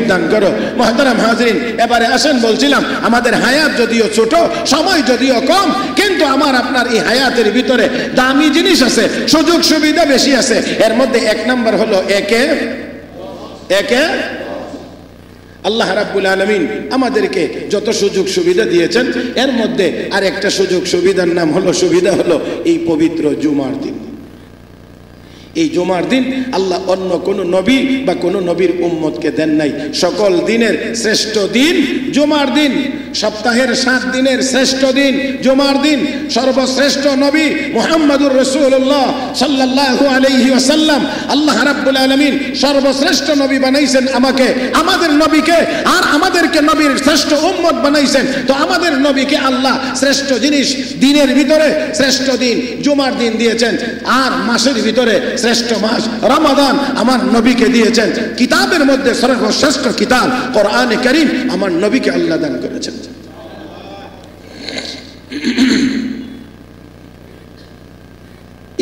দান করো। মুহতারাম হাজরিন, এবারে আসেন, বলছিলাম আমাদের হায়াত যদিও ছোট, সময় যদিও কম, কিন্তু আমার আপনার এই হায়াতের ভিতরে দামি জিনিস আছে, সুযোগ সুবিধা বেশি আছে। এর মধ্যে 1 নম্বর হলো একে আল্লাহ রাব্বুল আলামিন আমাদেরকে যত সুযোগ সুবিধা দিয়েছেন, এর মধ্যে আর একটা সুযোগ সুবিধার নাম হলো এই পবিত্র জুমার দিন। এই জুমার দিন আল্লাহ অন্য কোনো নবী বা কোনো নবীর উম্মতকে দেন নাই। সকল দিনের শ্রেষ্ঠ দিন জুমার দিন, সপ্তাহের 7 দিনের শ্রেষ্ঠ দিন জুমার দিন। সর্বশ্রেষ্ঠ নবী মুহাম্মদুর রাসূলুল্লাহ সাল্লাল্লাহু আলাইহি ওয়াসাল্লাম, আল্লাহ রাব্বুল আলামিন সর্বশ্রেষ্ঠ নবী বানাইছেন আমাকে, আমাদের নবীকে, আর আমাদেরকে নবীর শ্রেষ্ঠ উম্মত বানাইছেন। তো আমাদের নবীকে আল্লাহ শ্রেষ্ঠ জিনিস দিনের ভিতরে শ্রেষ্ঠ দিন জুমার দিন দিয়েছেন, আর মাসের ভিতরে শ্রেষ্ঠ মাস রমাদান আমার নবীকে দিয়েছেন। কিতাবের মধ্যে সর্বশ্রেষ্ঠ কিতাব কোরআনে কারীম আমার নবীকে আল্লাহ দান করেছেন।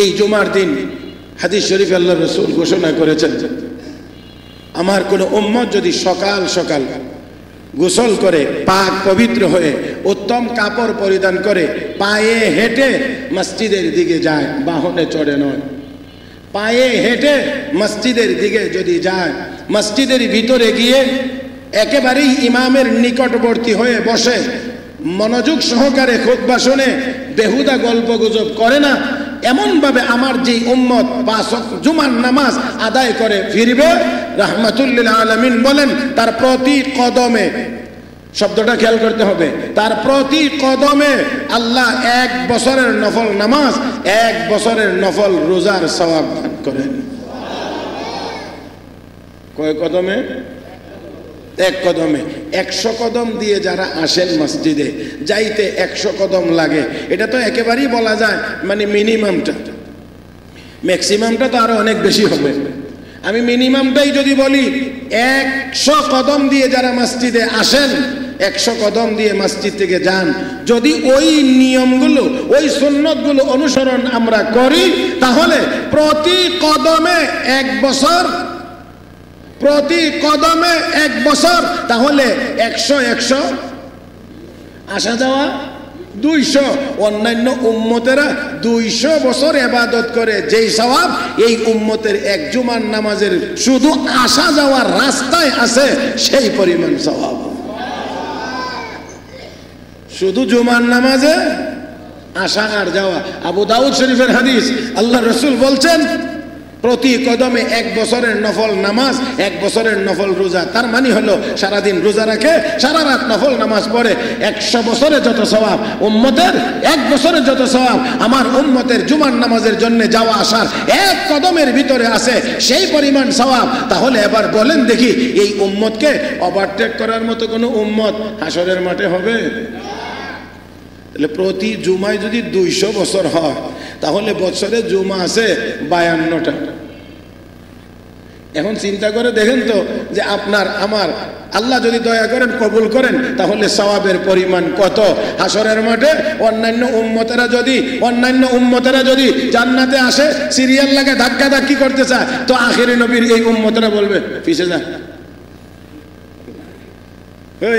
এই জুমার দিন হাদিস শরীফে আল্লাহ রাসূল ঘোষণা করেছেন, আমার কোন উম্মত যদি সকাল সকাল গোসল করে পাক পবিত্র হয়ে উত্তম কাপড় পরিধান করে পায়ে হেঁটে মসজিদের দিকে যায়, বাহনে চড়ে নয়, পায়ে হেঁটে মসজিদের দিকে যদি যায়, মসজিদের ভিতরে গিয়ে একেবারেই ইমামের নিকটবর্তী হয়ে বসে মনোযোগ সহকারে খুতবা শুনে বেহুদা গল্প গুজব করে না, এমন ভাবে আমার যে উম্মত 5 ওয়াক্ত জুমার নামাজ আদায় করে ফিরবে, রাহমাতুল লিল আলামিন বলেন তার প্রতি কদমে, শব্দটা খেয়াল করতে হবে, তার প্রতি কদমে আল্লাহ 1 বছরের নফল নামাজ, 1 বছরের নফল রোজার সওয়াব দান করেন। কয় কদমে? 1 কদমে। 100 কদম দিয়ে যারা আসেন মসজিদে, যাইতে 100 কদম লাগে, এটা তো একেবারেই বলা যায় মানে মিনিমামটা, ম্যাক্সিমামটা তো আরো অনেক বেশি হবে। আমি মিনিমামটাই যদি বলি, 100 কদম দিয়ে যারা মসজিদে আসেন, 100 কদম দিয়ে মসজিদ থেকে যান, যদি ওই নিয়মগুলো ওই সুন্নতগুলো অনুসরণ আমরা করি, তাহলে প্রতি কদমে 1 বছর, প্রতি কদমে 1 বছর, তাহলে 100 আসা যাওয়া 200। অন্যান্য উম্মতেরা 200 বছর ইবাদত করে যেই সওয়াব এই উম্মতের 1 জুমার নামাজের শুধু আসা যাওয়ার রাস্তায় আছে সেই পরিমাণ সওয়াব। শুধু জুমার নামাজে আসা আর যাওয়া। আবু দাউদ শরীফের হাদিস, আল্লাহ রাসূল বলছেন প্রতি কদমে 1 বছরের নফল নামাজ, 1 বছরের নফল রোজা। তার মানে হলো সারাদিন রোজা রাখে, সারা রাত নফল নামাজ পড়ে, 100 বছরে যত সওয়াব উম্মতের 1 বছরে যত সওয়াব আমার উম্মতের জুমার নামাজের জন্য যাওয়া আসার 1 কদমের ভিতরে আছে সেই পরিমাণ সওয়াব। তাহলে এবার বলেন দেখি, এই উম্মতকে ওভারটেক করার মতো কোনো উম্মত হাসরের মাঠে হবে? তাহলে প্রতি জুমায় যদি 200 বছর হয়, তাহলে বছরে জুমা আছে 52টা। এখন চিন্তা করে দেখেন তো, যে আপনার আমার আল্লাহ যদি দয়া করেন কবুল করেন, তাহলে সওয়াবের পরিমাণ কত হাসরের মাঠে। অন্যান্য উম্মতেরা যদি জান্নাতে আসে, সিরিয়াল লাগে ধাক্কা ধাক্কি করতে চায়, তো আখেরি নবীর এই উম্মতেরা বলবে পিছে যা,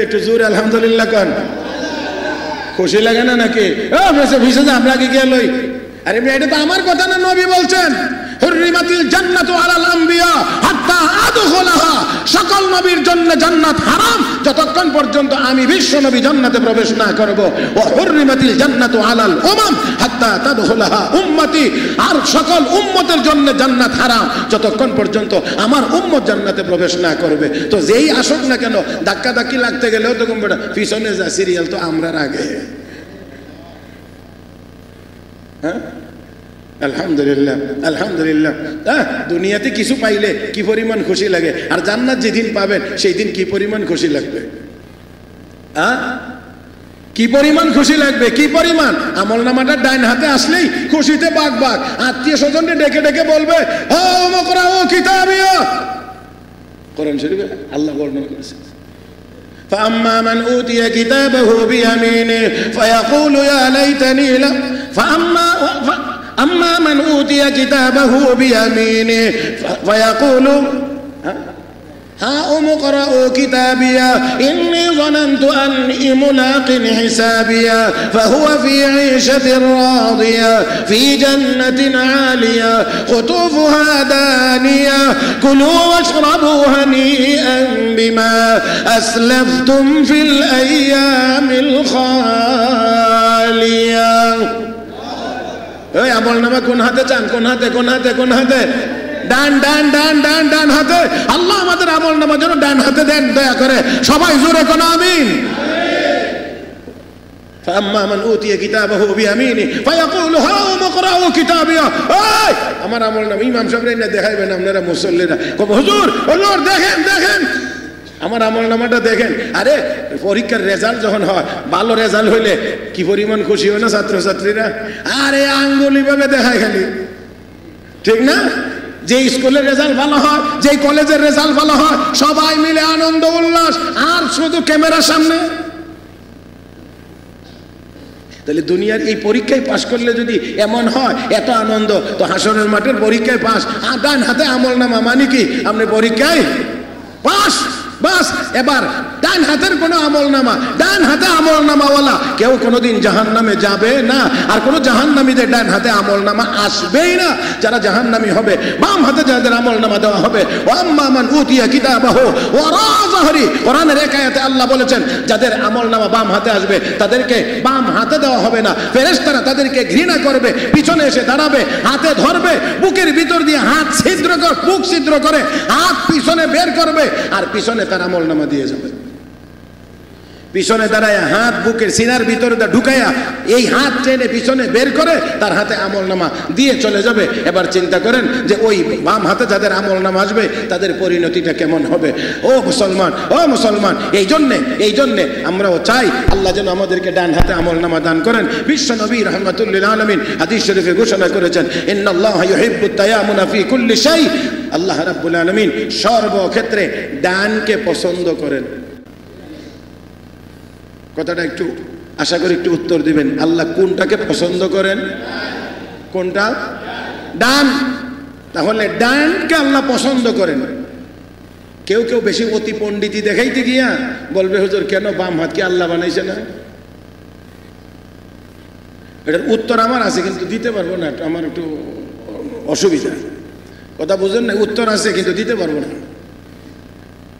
একটু জোরে আলহামদুলিল্লাহ কন। খুশি লাগে না নাকি? ভিসে যা, আমরা কি লই? আরে এটা তো আমার কথা না, নবী বলছেন হুররিমাতিল জান্নাতু আলাল আম্বিয়া হাত্তা আদখুলাহা, সকল নবীর জন্য জান্নাত হারাম যতক্ষণ পর্যন্ত আমি বিশ্ব নবী জান্নাতে প্রবেশ না করব। ওয়া হুররিমাতিল জান্নাতু আলাল উমাম হাত্তা তাদখুলাহা উম্মতি, আর সকল উম্মতের জন্য জান্নাত হারাম যতক্ষণ পর্যন্ত আমার উম্মত জান্নাতে প্রবেশ না করবে। তো যেই আসুক না কেন, ধাক্কা ধাক্কি লাগতে গেলেও তো কম পিছনে যা, সিরিয়াল তো আমরার আগে। হ্যাঁ, আলহামদুলিল্লাহ আলহামদুলিল্লাহ। দুনিয়াতে কিছু পাইলে কি পরিমাণ খুশি লাগে, আর জান্নাত যেদিন পাবেন সেই দিন কি পরিমাণ খুশি লাগবে, কি পরিমাণ খুশি লাগবে, কি পরিমাণ। আমল নামাটা ডাইন হাতে আসলেই খুশিতে বাগ বাগ, আত্মীয় স্বজনকে ডেকে ডেকে বলবে ও মকরা ও কিতাবিয়া। কোরআন শরীফে আল্লাহ বর্ণনা করেছেন, فأما من أوتي كتابه بيمينه فيقول يا ليتني لم أما من أوتي كتابه بيمينه فيقول هاؤم اقرءوا كتابيا إني ظننت أني ملاق حسابيا فهو في عيشة راضية في جنة عالية قطوفها دانية كلوا واشربوا هنيئا بما أسلفتم في الأيام الخالية ওই আমল নামা কোন হাতে চান? কোন হাতে? কোন হাতে? কোন হাতে? ডান ডান ডান ডান ডান হাতে। আল্লাহ আমাদের আমল নামা যেন ডান হাতে দেন দয়া করে। সবাই জোরে কোন আমিন। فأما من أوتي كتابه بيمينه فيقول هاؤم اقرءوا كتابيه আমার আমল নামা ইমাম সাহেব না দেখাইবেন আপনারা মুসল্লিরা কব হুজুর হুজুর দেখেন দেখেন আমার আমল নামাটা দেখেন। আরে পরীক্ষার রেজাল্ট যখন হয়, ভালো রেজাল্ট হইলে কি পরিমাণ খুশি হয় না ছাত্রছাত্রীরা? আরে আঙ্গুলি ভাবে দেখায় খালি, ঠিক না? যে স্কুলের রেজাল্ট ভালো হয়, যে কলেজের রেজাল্ট ভালো হয়, সবাই মিলে আনন্দ উল্লাস, আর শুধু ক্যামেরার সামনে। তাহলে দুনিয়ার এই পরীক্ষায় পাশ করলে যদি এমন হয় এত আনন্দ, তো হাসরের মাঠের পরীক্ষায় পাস, ডান হাতে আমল নামা মানে কি আপনি পরীক্ষায় পাস, বাস। এবার ডান হাতের কোনো আমল নামা, ডান হাতে আমল নামাওয়ালা কেউ কোনোদিন জাহান্নামে যাবে না, আর কোনো জাহান্নামীদের ডান হাতে আমল নামা আসবেই না। যারা জাহান্নামী হবে বাম হাতে যাদের আমল নামা দেওয়া হবে, ওয়াম্মা মান উতিয়া কিতাবাহু ওয়ারা যাহরি, কোরআনের এক আয়াতে আল্লাহ বলেছেন যাদের আমল নামা বাম হাতে আসবে তাদেরকে বাম হাতে দেওয়া হবে না। ফেরেশতারা তাদেরকে ঘৃণা করবে, পিছনে এসে দাঁড়াবে, হাতে ধরবে, বুকের ভিতর দিয়ে হাত ছিদ্র করে, বুক ছিদ্র করে হাত পিছনে বের করবে, আর পিছনে তার আমল নামা দিয়ে যাবে। পিছনে দাঁড়ায় হাত বুকের সিনার ভিতরে ঢুকাইয়া এই হাত টেনে পিছনে বের করে তার হাতে আমল নামা দিয়ে চলে যাবে। এবার চিন্তা করেন যে ওই বাম হাতে যাদের আমল নামা আসবে তাদের পরিণতিটা কেমন হবে। ও মুসলমান, ও মুসলমান, এই জন্যে আমরাও চাই আল্লাহ যেন আমাদেরকে ডান হাতে আমল নামা দান করেন। বিশ্ব নবী রাহমাতুল লিল আলামিন হাদিস শরীফে ঘোষণা করেছেন, ইন্নাল্লাহা ইউহিব্বুত তায়ামুনা ফি কুল্লি শাই। আল্লাহ রাব্বুল আলামিন সর্বক্ষেত্রে ডানকে পছন্দ করেন। কথাটা একটু আশা করি একটু উত্তর দিবেন। আল্লাহ কোনটাকে পছন্দ করেন? কোনটা? ডান। তাহলে ডানকে আল্লাহ পছন্দ করেন। কেউ কেউ বেশি অতি পণ্ডিতি দেখাইতে গিয়া বলবে হুজুর কেন বাম হাতকে আল্লাহ বানাইছে না? এটার উত্তর আমার আছে কিন্তু দিতে পারবো না, আমার একটু অসুবিধা। কথা বুঝেন না? উত্তর আছে কিন্তু দিতে পারবো না।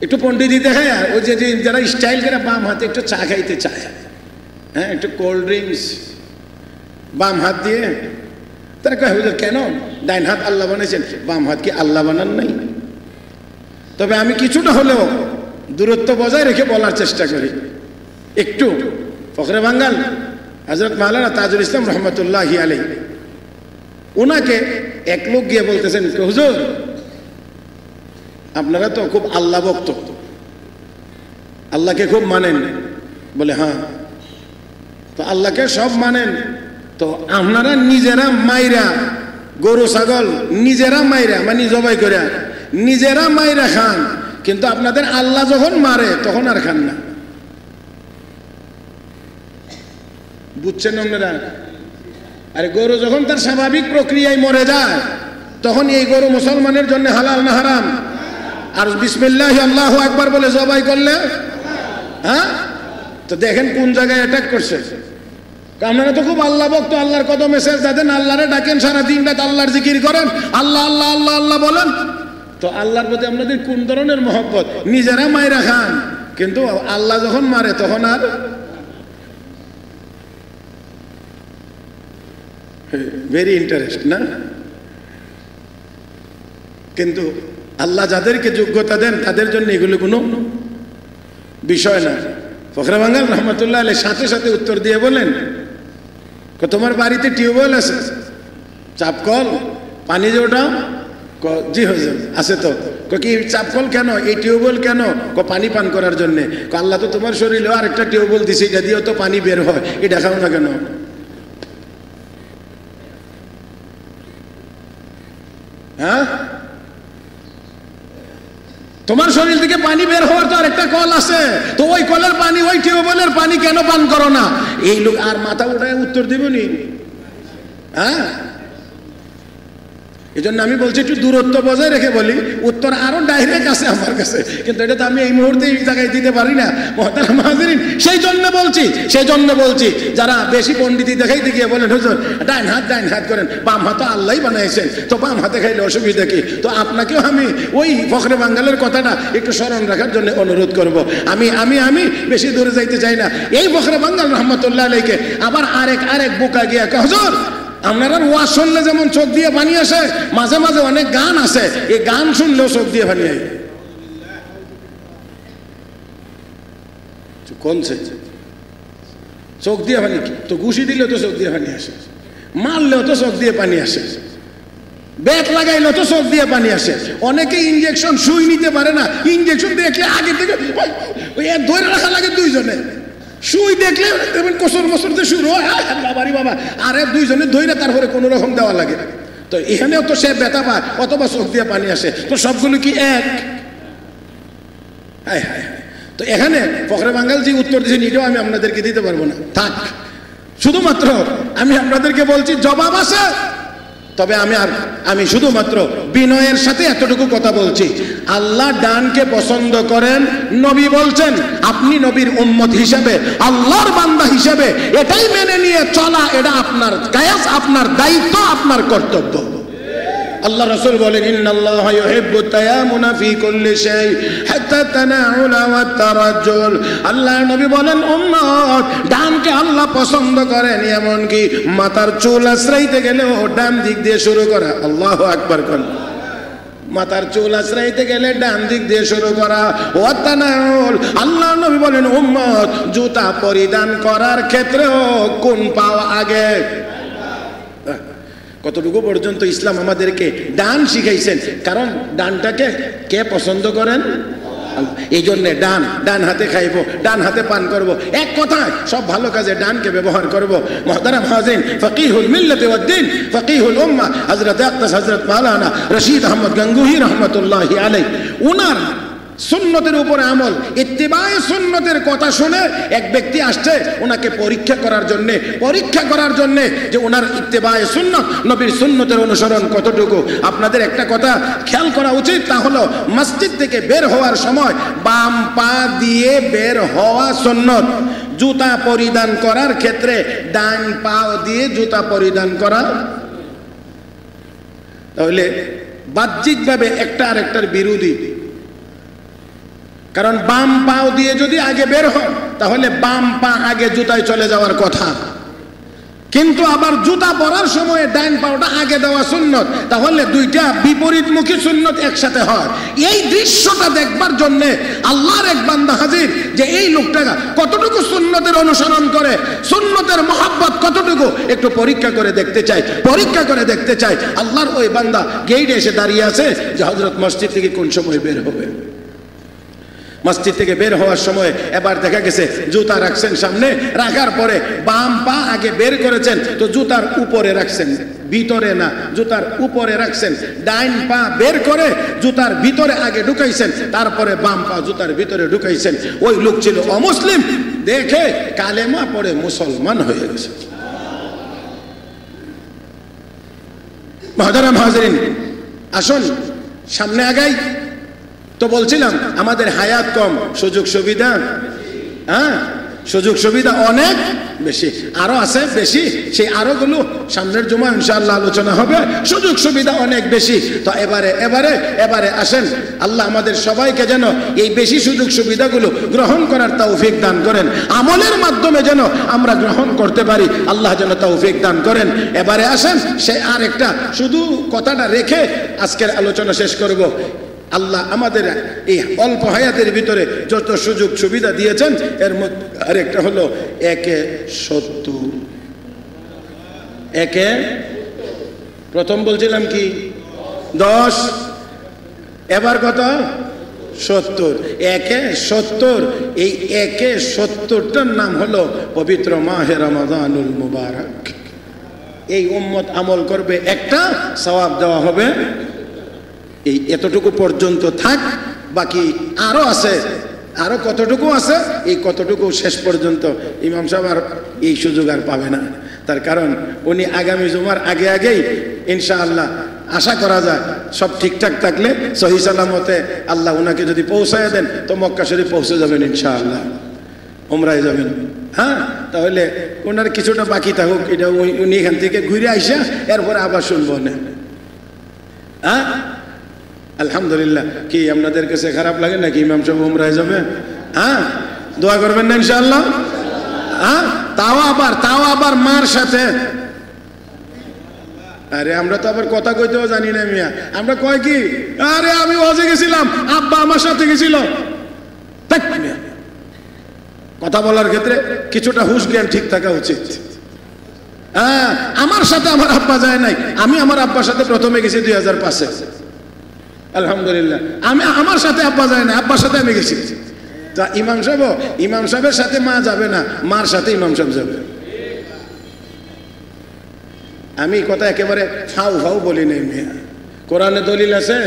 একটু পণ্ডিতি দেখায় ওই যে যারা স্টাইল করে বাম হাতে একটু চা খাইতে চায়, হ্যাঁ, একটু কোল্ড ড্রিঙ্কস বাম হাত দিয়ে, তারা কয় হুজুর কেন ডাইন হাত আল্লাহ বানাইছেন, বাম হাত কি আল্লাহ বানান নাই? তবে আমি কিছুটা হলেও দূরত্ব বজায় রেখে বলার চেষ্টা করি। একটু ফখরে বাঙ্গাল হযরত মাওলানা তাজুল ইসলাম রহমতুল্লাহি আলাইহি, ওনাকে এক লোক গিয়ে বলতেছেন হুজুর আপনারা তো খুব আল্লাহ ভক্ত, আল্লাহকে খুব মানেন। বলে হ্যাঁ। তো আল্লাহকে সব মানেন, তো আপনারা নিজেরা মাইরা গরু ছাগল নিজেরা মাইরা মানে জবাই করে নিজেরা মাইরা খান, কিন্তু আপনাদের আল্লাহ যখন মারে তখন আর খান না। বুঝছেন আপনারা? আরে গরু যখন তার স্বাভাবিক প্রক্রিয়ায় মরে যায় তখন এই গরু মুসলমানের জন্য হালাল না হারাম? আর বিসমিল্লাহ আল্লাহু আকবার বলে জবাই করলে, হ্যাঁ, তো দেখেন কোন জায়গায় অ্যাটাক করছে। আপনারা তো খুব আল্লাহ ভক্ত, আল্লাহর কদমে সেজদা দেন, আল্লাহরে ডাকেন, সারা দিন রাত আল্লাহর জিকির করেন, আল্লাহ আল্লাহ আল্লাহ আল্লাহ বলেন, তো আল্লাহর প্রতি আপনাদের কোন ধরনের মহব্বত? নিজেরা মাইরা খান, কিন্তু আল্লাহ যখন মারে তখন আর ভেরি ইন্টারেস্ট না? কিন্তু আল্লাহ যাদেরকে যোগ্যতা দেন তাদের জন্য এগুলো কোনো বিষয় না। ফখরে বাঙ্গাল রহমতুল্লাহ আলাইহি সাথে সাথে উত্তর দিয়ে বলেন, তোমার বাড়িতে টিউবওয়েল আছে, চাপকল, পানি যে ওঠাও? জি হুজুর আছে। তো কি চাপকল কেন, এই টিউবওয়েল কেন? পানি পান করার জন্যে। আল্লাহ তো তোমার শরীরে আরেকটা টিউবওয়েল দিছে, এটা দিয়েও তো পানি বের হয়, এটা খাও না কেন? হ্যাঁ, তোমার শরীর থেকে পানি বের হওয়ার তো আরেকটা কল আছে, তো ওই কলের পানি, ওই টিউবওয়েলের পানি কেন পান করো না? এই লোক আর মাথা উঠায় উত্তর দিবনি। হ্যাঁ, এই জন্য আমি বলছি একটু দূরত্ব বজায় রেখে বলি, উত্তর আরো ডাইরেক্ট আছে আমার কাছে, কিন্তু এটা তো আমি এই মুহূর্তে এই জায়গায় দিতে পারি না মুহতারাম হাজিরিন। সেই জন্য বলছি যারা বেশি পণ্ডিতি দেখাইতে গিয়ে বলেন হুজুর ডাইন হাত করেন, বাম হাত আল্লাহই বানাইছেন, তো বাম হাতে খাইলে অসুবিধা কি? তো আপনাকেও আমি ওই ফখরে বাঙ্গালের কথাটা একটু স্মরণ রাখার জন্য অনুরোধ করব। আমি বেশি দূরে যাইতে চাই না। এই ফখরে বাঙ্গাল রহমতুল্লাহ আলাইহিকে আবার আরেক বোকা গিয়া হুজুর আপনারা ওয়াজ শুনলে যেমন চোখ দিয়ে পানি আসে, মাঝে মাঝে অনেক গান আছে, এই গান শুনলেও চোখ দিয়ে পানি আসে। কোন চোখ দিয়ে পানি? তো ঘুষি দিলেও তো চোখ দিয়ে পানি আসে, মারলেও তো চোখ দিয়ে পানি আসে, ব্যাট লাগাইলেও তো চোখ দিয়ে পানি আসে। অনেকে ইঞ্জেকশন সুই নিতে পারে না, ইঞ্জেকশন দেখলে আগে থেকে ধরে রাখা লাগে দুইজনে, সুই দেখলে কসর মসর দিয়ে শুরু হয়, বাবারি বাবা, আরে দুইজনে ধরে তারপরে কোনো রকম দেওয়া লাগে। তো এখানেও তো সে ব্যথা পায় অথবা চোখ দিয়ে পানি আসে, তো সবগুলো কি এক? হায় হায়। তো এখানে ফখরে বাঙ্গাল যে উত্তর দিয়েছেন এটাও আমি আপনাদেরকে দিতে পারবো না, থাক। শুধুমাত্র আমি আপনাদেরকে বলছি জবাব আছে, তবে আমি শুধুমাত্র বিনয়ের সাথে এতটুকু কথা বলছি, আল্লাহ ডানকে পছন্দ করেন। নবী বলছেন আপনি নবীর উম্মত হিসেবে, আল্লাহর বান্দা হিসেবে এটাই মেনে নিয়ে চলা, এটা আপনার কায়াস, আপনার দায়িত্ব, আপনার কর্তব্য। আল্লাহ রাসূল বলেন ইন্নাল্লাহা ইউহিব্বুত তায়ামুনা ফি কুল্লি শাই হাত্তা তানাউলা ওয়াত তারাজ্জুল। আল্লাহ নবী বলেন উম্মত ডানকে আল্লাহ পছন্দ করেন, এমন কি মাথার চুল আশ্রাইতে গেলেও ডান দিক দিয়ে শুরু করা। আল্লাহু আকবার কোন মাথার চুল আশ্রাইতে গেলে ডান দিক দিয়ে শুরু করা। ওয়াত তানাউল, আল্লাহ নবী বলেন উম্মত জুতা পরিধান করার ক্ষেত্রেও কোন পাও আগে। কতটুকু পর্যন্ত ইসলাম আমাদেরকে ডান শিখাইছেন, কারণ ডানটাকে কে পছন্দ করেন? এই জন্যে ডান হাতে খাইব, ডান হাতে পান করব, এক কথায় সব ভালো কাজে ডানকে ব্যবহার করব। মুহতারাম হাজিরিন, ফকিহুল মিল্লাত ওয়াদ দ্বীন, ফকিহুল উম্মাহ হযরত আকতাস হযরত মাওলানা রশিদ আহমদ গঙ্গুহি রাহমাতুল্লাহি আলাইহি, উনার সুন্নতের উপরে আমল, ইত্তিবায়ে সুন্নতের কথা শুনে এক ব্যক্তি আসছে ওনাকে পরীক্ষা করার জন্য যে ওনার ইত্তিবায়ে সুন্নত, নবীর সুন্নতের অনুসরণ কতটুকু। আপনাদের একটা কথা খেয়াল করা উচিত, তা হলো মসজিদ থেকে বের হওয়ার সময় বাম পা দিয়ে বের হওয়া সুন্নত, জুতা পরিধান করার ক্ষেত্রে ডান পা দিয়ে জুতা পরিধান করা। তাহলে বাহ্যিকভাবে একটা আরেকটার বিরোধী, কারণ বাম পাও দিয়ে যদি আগে বের হয় তাহলে বাম পা আগে জুতায় চলে যাওয়ার কথা, কিন্তু আবার জুতা পরার সময় ডান পাওটা আগে দেওয়া সুন্নত, তাহলে দুইটা বিপরীতমুখী সুন্নত একসাথে হয়। এই দৃশ্যটা দেখবার জন্য আল্লাহর এক বান্দা হাজির, যে এই লোকটা কতটুকু সুন্নতের অনুসরণ করে, সুন্নতের মহব্বত কতটুকু, একটু পরীক্ষা করে দেখতে চাই। আল্লাহর ওই বান্দা গেইটে এসে দাঁড়িয়ে আছে যে হযরত মসজিদ থেকে কোন সময় বের হবে। মসজিদ থেকে বের হওয়ার সময় এবার দেখা গেছে জুতা রাখছেন সামনে, রাখার পরে বাম পা আগে বের করেছেন, তো জুতার উপরে রাখছেন, ভিতরে না, জুতার উপরে রাখছেন। ডাইন পা বের করে জুতার ভিতরে আগে ঢুকাইছেন, তারপরে বাম পা জুতার ভিতরে ঢুকাইছেন। ওই লোক ছিল অমুসলিম, দেখে কালেমা পড়ে মুসলমান হয়ে গেছে। মুহতারাম হাজিরিন, আসুন সামনে আগাই। তো বলছিলাম আমাদের হায়াত কম, সুযোগ সুবিধা সুযোগ সুবিধা অনেক বেশি, আরো আছে বেশি, সেই আরো গুলো সামনের জুমা ইনশাআল্লাহ আলোচনা হবে। সুযোগ সুবিধা অনেক বেশি। তো এবারে আসেন, আল্লাহ আমাদের সবাইকে যেন এই বেশি সুযোগ সুবিধাগুলো গ্রহণ করার তৌফিক দান করেন, আমলের মাধ্যমে যেন আমরা গ্রহণ করতে পারি, আল্লাহ যেন তৌফিক দান করেন। এবারে আসেন, সে আর একটা শুধু কথাটা রেখে আজকের আলোচনা শেষ করব। আল্লাহ আমাদের এই অল্প হায়াতের ভিতরে যত সুযোগ সুবিধা দিয়েছেন, এর মধ্যে আরেকটা হলো একে 70, একে প্রথম বলছিলাম কি 10, এবার কত 70, একে 70। এই একে 70টার নাম হলো পবিত্র মাহে রমাদানুল মুবারক। এই উম্মত আমল করবে একটা, সওয়াব দেওয়া হবে। এই এতটুকু পর্যন্ত থাক, বাকি আরো আছে, আরো কতটুকু আছে, এই কতটুকু শেষ পর্যন্ত ইমাম সাহেব আর এই সুযোগ আর পাবে না। তার কারণ উনি আগামী জুমার আগেই ইনশাআল্লাহ আশা করা যায় সব ঠিকঠাক থাকলে সহি সালামতে আল্লাহ উনাকে যদি পৌঁছায় দেন তো মক্কা শরীফ পৌঁছে যাবেন ইনশাআল্লাহ, উমরায় যাবেন। হ্যাঁ, তাহলে ওনার কিছুটা বাকি থাকুক, এটা উনি এখান থেকে ঘুরে আইসা এরপরে আবার শুনবো না। হ্যাঁ, আলহামদুলিল্লাহ। কি আপনাদের কাছে খারাপ লাগে নাকি ইমাম সাহেব উমরায় যাবে? হ্যাঁ, দোয়া করবেন না ইনশাআল্লাহ? হ্যাঁ, তাও আবার মার সাথে আরে আমরা তো আবার কথা কইতেও জানি না মিয়া, আমরা কয় কি, আরে আমি হজে গেছিলাম, আব্বা আমার সাথে গেছিল। কথা বলার ক্ষেত্রে কিছুটা হুঁশ জ্ঞান ঠিক থাকা উচিত। হ্যাঁ, আমার সাথে আমার আব্বা যায় নাই, আমি আমার আব্বার সাথে প্রথমে গেছি 2005-এ, আলহামদুলিল্লাহ। আমি আমার সাথে আব্বা যায় না, আব্বার সাথে আমি গেছি। তা ইমাম সাহেবের সাথে মা যাবে না, মার সাথে ইমাম সাহেব যাবে। আমি কথা একেবারে ফাউ ফাউ বলি নাই মিয়া। কোরআনে দলিল আছে,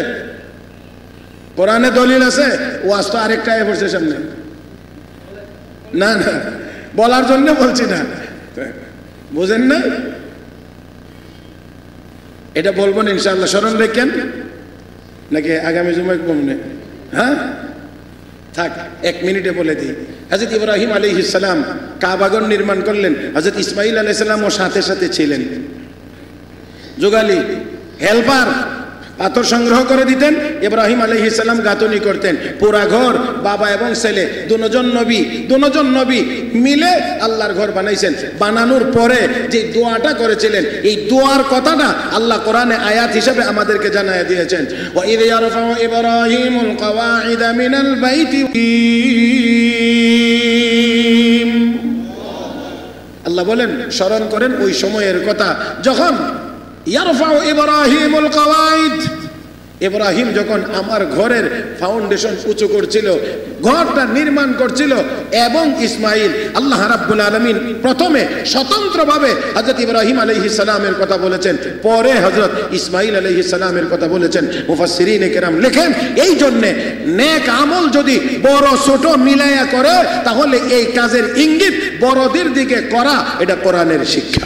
কোরআনে দলিল আছে, ওয়াজ তো আরেকটা আয়া পড়ছে সামনে। না না, বলার জন্য বলছি না, বুঝেন না? এটা বলবো না ইনশাআল্লাহ, স্মরণ রেখেন নাকি আগামী জুমায় কমনে? হ্যাঁ থাক, 1 মিনিটে বলে দিই। হযরত ইব্রাহিম আলাইহিস সালাম কাবাগর নির্মাণ করলেন, হযরত ইসমাঈল আলাইহিস সালাম ও সাথে সাথে ছিলেন। যোগালি হেল্পার পাথর সংগ্রহ করে দিতেন, ইব্রাহিম আলাইহিস সালাম গাঁথনি করতেন। পুরা ঘর বাবা এবং ছেলে দুজন নবী মিলে আল্লাহর ঘর বানাইছেন। বানানোর পরে যে দোয়াটা করেছিলেন, এই দোয়ার কথাটা আল্লাহ কোরআনে আয়াত হিসেবে আমাদেরকে জানায় দিয়েছেন। ওয়া ইয ইয়ারফাউ ইব্রাহিমুল কওয়াইদা মিনাল বাইতি, আল্লাহ বলেন স্মরণ করেন ওই সময়ের কথা যখন ইয়ারফাউ ইব্রাহিমুল কওয়াইদ, ইব্রাহিম যখন আমার ঘরের ফাউন্ডেশন উঁচু করছিল, ঘরটা নির্মাণ করছিল, এবং ইসমাইল, আল্লাহ রাব্বুল আলামিন প্রথমে স্বতন্ত্রভাবে হযরত ইব্রাহিম আলাইহিস সালামের কথা বলেছেন, পরে হযরত ইসমাইল আলাইহিস সালামের কথা বলেছেন। মুফাসসিরিনে কেরাম লেখেন, এই জন্য নেক আমল যদি বড় ছোট মিলায়া করে, তাহলে এই কাজের ইঙ্গিত বড়দের দিকে করা, এটা কোরআনের শিক্ষা।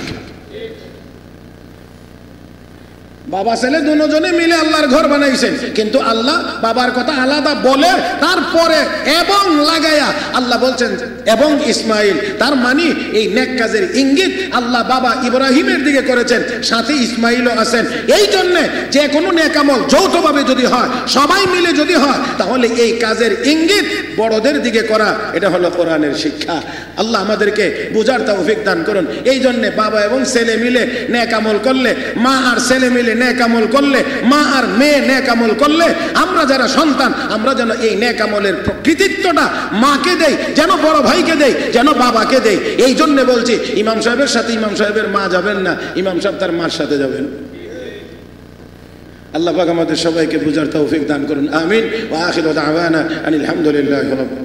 বাবা ছেলে দুজনে মিলে আল্লাহর ঘর বানাইছেন, কিন্তু আল্লাহ বাবার কথা আলাদা বলে তারপরে এবং লাগায়া আল্লাহ বলছেন এবং ইসমাইল, তার মানে এই নেক কাজের ইঙ্গিত আল্লাহ বাবা ইব্রাহিমের দিকে করেছেন, সাথে ইসমাইলও আছেন। এই জন্য যে কোনো নেক আমল যৌথভাবে যদি হয়, সবাই মিলে যদি হয়, তাহলে এই কাজের ইঙ্গিত বড়দের দিকে করা, এটা হলো কোরআনের শিক্ষা। আল্লাহ আমাদেরকে বুঝার তৌফিক দান করুন। এই জন্য বাবা এবং ছেলে মিলে নেক আমল করলে, মা আর ছেলে মিলে নেক আমল করলে, মা আর মেয়ে নেক আমল করলে, আমরা যারা সন্তান, আমরা যেন এই নেক আমলের কৃতিত্বটা মাকে দেই, যেন বড় ভাইকে দেই, যেন বাবাকে দেই। এই জন্য বলছি, ইমাম সাহেবের সাথে ইমাম সাহেবের মা যাবেন না, ইমাম সাহেব তার মার সাথে যাবেন। আল্লাহ পাক আমাদের সবাইকে বুঝার তৌফিক দান করুন, আমিন। ওয়া আখিরু দাওয়ানা আনিল হামদুলিল্লাহি রাব্বিল